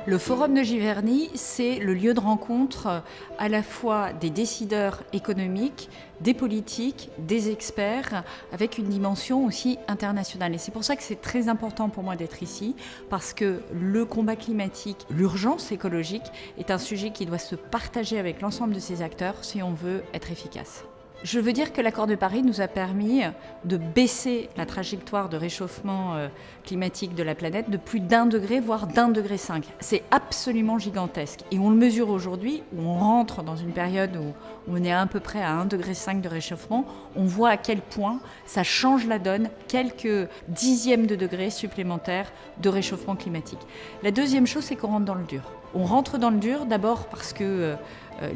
Le Forum de Giverny, c'est le lieu de rencontre à la fois des décideurs économiques, des politiques, des experts, avec une dimension aussi internationale. Et c'est pour ça que c'est très important pour moi d'être ici, parce que le combat climatique, l'urgence écologique, est un sujet qui doit se partager avec l'ensemble de ces acteurs si on veut être efficace. Je veux dire que l'accord de Paris nous a permis de baisser la trajectoire de réchauffement climatique de la planète de plus d'1 degré, voire d'1,5 degré. C'est absolument gigantesque. Et on le mesure aujourd'hui, où on rentre dans une période où on est à peu près à 1,5 degré de réchauffement. On voit à quel point ça change la donne, quelques dixièmes de degrés supplémentaires de réchauffement climatique. La deuxième chose, c'est qu'on rentre dans le dur. On rentre dans le dur d'abord parce que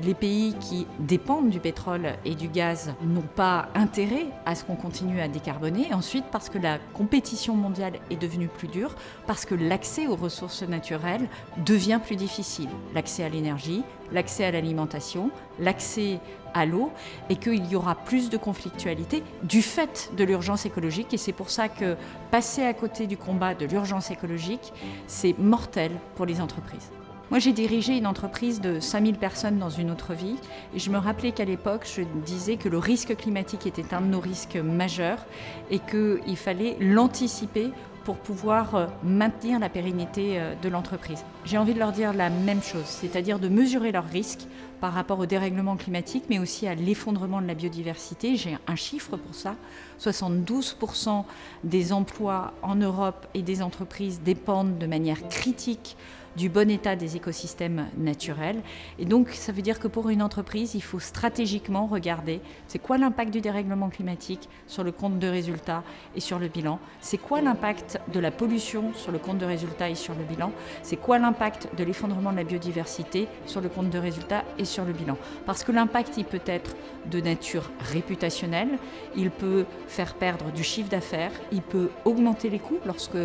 les pays qui dépendent du pétrole et du gaz n'ont pas intérêt à ce qu'on continue à décarboner. Ensuite, parce que la compétition mondiale est devenue plus dure, parce que l'accès aux ressources naturelles devient plus difficile. L'accès à l'énergie, l'accès à l'alimentation, l'accès à l'eau, et qu'il y aura plus de conflictualité du fait de l'urgence écologique. Et c'est pour ça que passer à côté du combat de l'urgence écologique, c'est mortel pour les entreprises. Moi, j'ai dirigé une entreprise de 5000 personnes dans une autre vie et je me rappelais qu'à l'époque, je disais que le risque climatique était un de nos risques majeurs et qu'il fallait l'anticiper pour pouvoir maintenir la pérennité de l'entreprise. J'ai envie de leur dire la même chose, c'est-à-dire de mesurer leurs risques par rapport au dérèglement climatique, mais aussi à l'effondrement de la biodiversité. J'ai un chiffre pour ça. 72% des emplois en Europe et des entreprises dépendent de manière critique du bon état des écosystèmes naturels. Et donc, ça veut dire que pour une entreprise, il faut stratégiquement regarder c'est quoi l'impact du dérèglement climatique sur le compte de résultats et sur le bilan, c'est quoi l'impact de la pollution sur le compte de résultats et sur le bilan, c'est quoi l'impact de l'effondrement de la biodiversité sur le compte de résultats et sur le bilan. Parce que l'impact, il peut être de nature réputationnelle, il peut faire perdre du chiffre d'affaires, il peut augmenter les coûts lorsque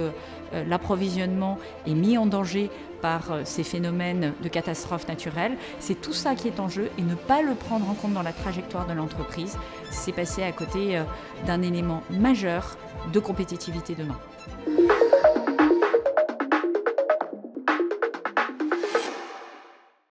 l'approvisionnement est mis en danger par ces phénomènes de catastrophes naturelles. C'est tout ça qui est en jeu et ne pas le prendre en compte dans la trajectoire de l'entreprise, c'est passer à côté d'un élément majeur de compétitivité demain.